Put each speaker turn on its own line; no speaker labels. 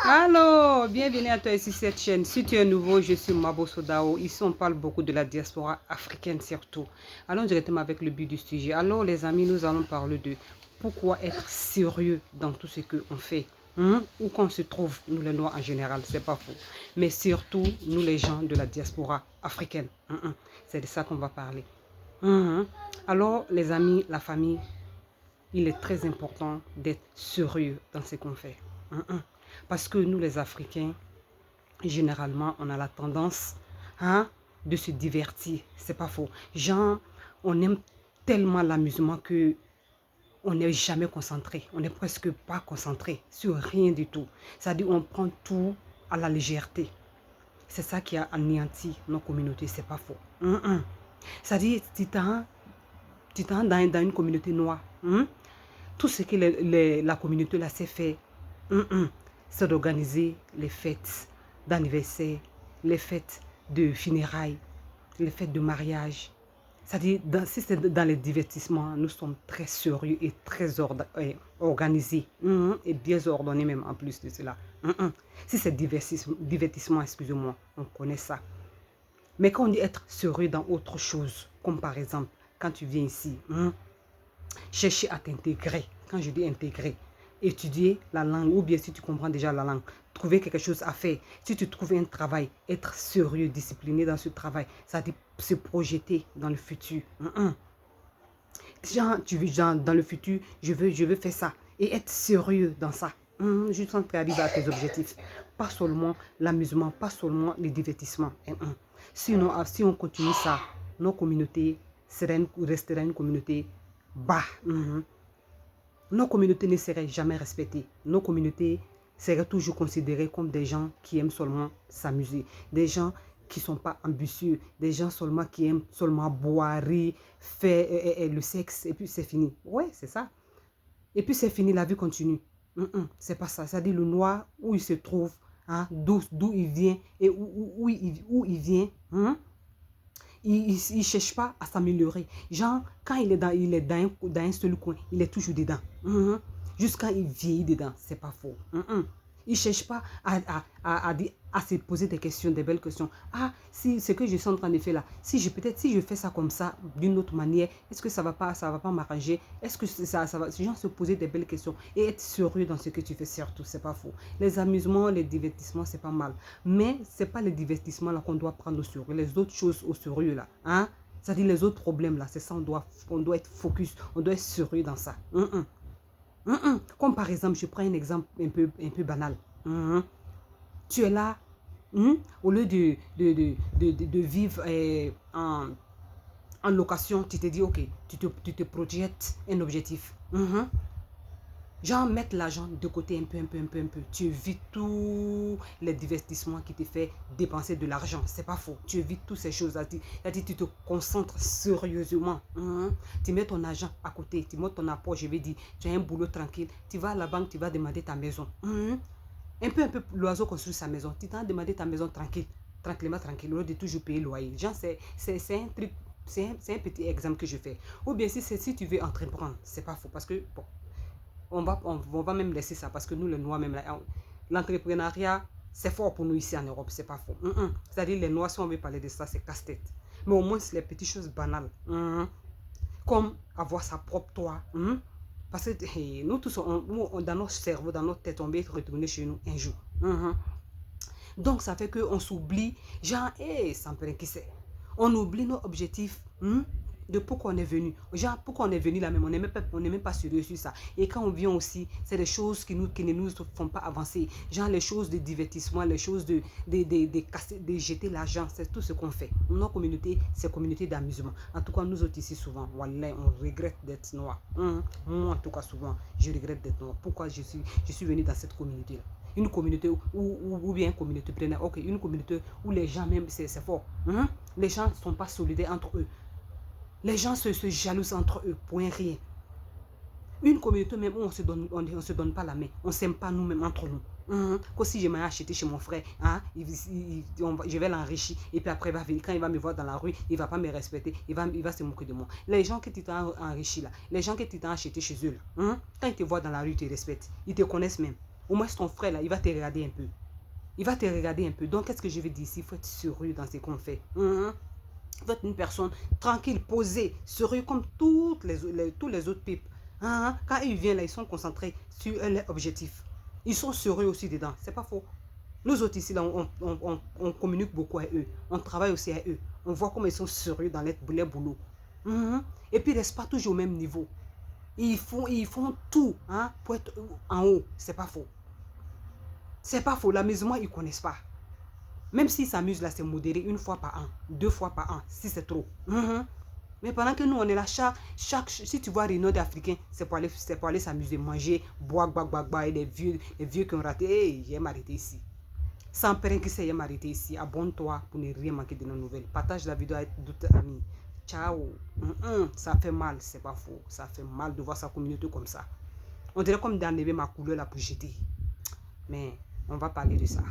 Allô, bienvenue à toi ici cette chaîne. Si tu es nouveau, je suis Mabo Sodao. Ici, on parle beaucoup de la diaspora africaine surtout. Allons directement avec le but du sujet. Alors les amis, nous allons parler de pourquoi être sérieux dans tout ce qu'on fait. Où qu'on se trouve, nous les Noirs en général, c'est pas faux. Mais surtout, nous les gens de la diaspora africaine. C'est de ça qu'on va parler. Alors les amis, la famille, il est très important d'être sérieux dans ce qu'on fait. Parce que nous les Africains, généralement, on a la tendance de se divertir. C'est pas faux. Genre, on aime tellement l'amusement que on n'est jamais concentré. On n'est presque pas concentré sur rien du tout. C'est-à-dire on prend tout à la légèreté. C'est ça qui a anéanti nos communautés. C'est pas faux. C'est-à-dire, tu t'en dans une communauté noire. Tout ce que la communauté là s'est fait, c'est d'organiser les fêtes d'anniversaire, les fêtes de funérailles, les fêtes de mariage. C'est-à-dire, si c'est dans les divertissements, nous sommes très sérieux et très organisés. Et bien ordonnés même en plus de cela. Si c'est divertissement, excusez-moi, on connaît ça. Mais quand on dit être sérieux dans autre chose, comme par exemple, quand tu viens ici, chercher à t'intégrer. Quand je dis intégrer, étudier la langue, ou bien si tu comprends déjà la langue, trouver quelque chose à faire. Si tu trouves un travail, être sérieux, discipliné dans ce travail, ça dit se projeter dans le futur. Genre, tu veux, genre, dans le futur, je veux faire ça. Et être sérieux dans ça. Juste quand tu arrives à tes objectifs. Pas seulement l'amusement, pas seulement les divertissements. Sinon, si on continue ça, nos communautés resteront une communauté bas. Nos communautés ne seraient jamais respectées. Nos communautés seraient toujours considérées comme des gens qui aiment seulement s'amuser. Des gens qui ne sont pas ambitieux. Des gens seulement qui aiment seulement boire, faire le sexe. Et puis c'est fini. Ouais, c'est ça. Et puis c'est fini, la vie continue. C'est pas ça. C'est-à-dire le noir, où il se trouve, d'où il vient et où il vient. Il ne cherche pas à s'améliorer. Genre, quand il est dans un seul coin, il est toujours dedans. Jusqu'à il vieillit dedans. C'est pas faux. Il ne cherche pas à se poser des questions, des belles questions. Ah, si ce que je suis en train de faire là, si je fais ça comme ça, d'une autre manière, est-ce que ça va pas m'arranger? Est-ce que ça va? Genre se poser des belles questions et être sérieux dans ce que tu fais surtout, c'est pas faux. Les amusements, les divertissements, c'est pas mal. Mais c'est pas les divertissements là qu'on doit prendre au sérieux. Les autres choses au sérieux là, c'est-à-dire les autres problèmes là, c'est ça, on doit être focus, on doit être sérieux dans ça. Comme par exemple, je prends un exemple un peu banal. Tu es là, au lieu de vivre en location, tu te dis, ok, tu te projettes un objectif. Genre, mettre l'argent de côté un peu. Tu évites tous les divertissements qui te fait dépenser de l'argent. C'est pas faux. Tu évites toutes ces choses. C'est-à-dire, tu te concentres sérieusement. Tu mets ton argent à côté. Tu mets ton apport, je vais dire. Tu as un boulot tranquille. Tu vas à la banque, tu vas demander ta maison. Un peu, l'oiseau construit sa maison. Tu t'as demandé ta maison tranquille. Tranquillement, tranquille. Au lieu de toujours payer le loyer. Genre, c'est un truc. C'est un petit exemple que je fais. Ou bien, si tu veux entreprendre, c'est pas faux. Parce que, bon, on va même laisser ça parce que nous, les Noirs, même l'entrepreneuriat, c'est fort pour nous ici en Europe, c'est pas faux. C'est-à-dire, les Noirs, si on veut parler de ça, c'est casse-tête. Mais au moins, c'est les petites choses banales. Comme avoir sa propre toit. Parce que nous tous, dans notre cerveau, dans notre tête, on va être retourné chez nous un jour. Donc, ça fait qu'on s'oublie. Genre, ça me qui c'est. On oublie nos objectifs. De pourquoi on est venu. Genre, pourquoi on est venu là même, on n'est même pas sérieux sur ça. Et quand on vient aussi, c'est des choses qui ne nous font pas avancer. Genre, les choses de divertissement, les choses de jeter l'argent, c'est tout ce qu'on fait. Nos communautés, c'est communauté d'amusement. En tout cas, nous autres ici, souvent, wallah, on regrette d'être noir. Moi, en tout cas, souvent, je regrette d'être noir. Pourquoi je suis venu dans cette communauté-là? Une communauté ou bien une communauté pleine. Ok, une communauté où les gens même, c'est fort. Les gens ne sont pas solidaires entre eux. Les gens se jalousent entre eux pour un rien. Une communauté même où on se donne pas la main. On ne s'aime pas nous-mêmes entre nous. Comme si je m'ai acheté chez mon frère, je vais l'enrichir. Et puis après, quand il va me voir dans la rue, il ne va pas me respecter. Il va se moquer de moi. Les gens que tu t'as enrichi là, les gens que tu t'as acheté chez eux là, quand ils te voient dans la rue, ils te respectent. Ils te connaissent même. Au moins, ton frère, là, il va te regarder un peu. Il va te regarder un peu. Donc, qu'est-ce que je vais dire ici? Il faut être sérieux dans ce qu'on fait. Il faut être une personne tranquille, posée, sérieux comme tous les autres pipes. Quand ils viennent là, ils sont concentrés sur leur objectif. Ils sont sérieux aussi dedans. C'est pas faux. Nous autres ici, là, on communique beaucoup avec eux. On travaille aussi avec eux. On voit comment ils sont sérieux dans leur boulot. Et puis, ils ne restent pas toujours au même niveau. Ils font tout pour être en haut. C'est pas faux. C'est pas faux. L'amusement, ils ne connaissent pas. Même s'ils s'amusent là, c'est modéré 1 fois par an, 2 fois par an, si c'est trop. Mais pendant que nous, on est là, si tu vois Renaud africain, c'est pour aller s'amuser, manger, boire, et les vieux qui ont raté, hey, j'ai m'arrêter ici. Sans peur que c'est m'arrêter ici. Abonne-toi pour ne rien manquer de nos nouvelles. Partage la vidéo avec d'autres amis. Ciao. Ça fait mal, c'est pas faux. Ça fait mal de voir sa communauté comme ça. On dirait comme d'enlever ma couleur là pour jeter. Mais on va parler de ça.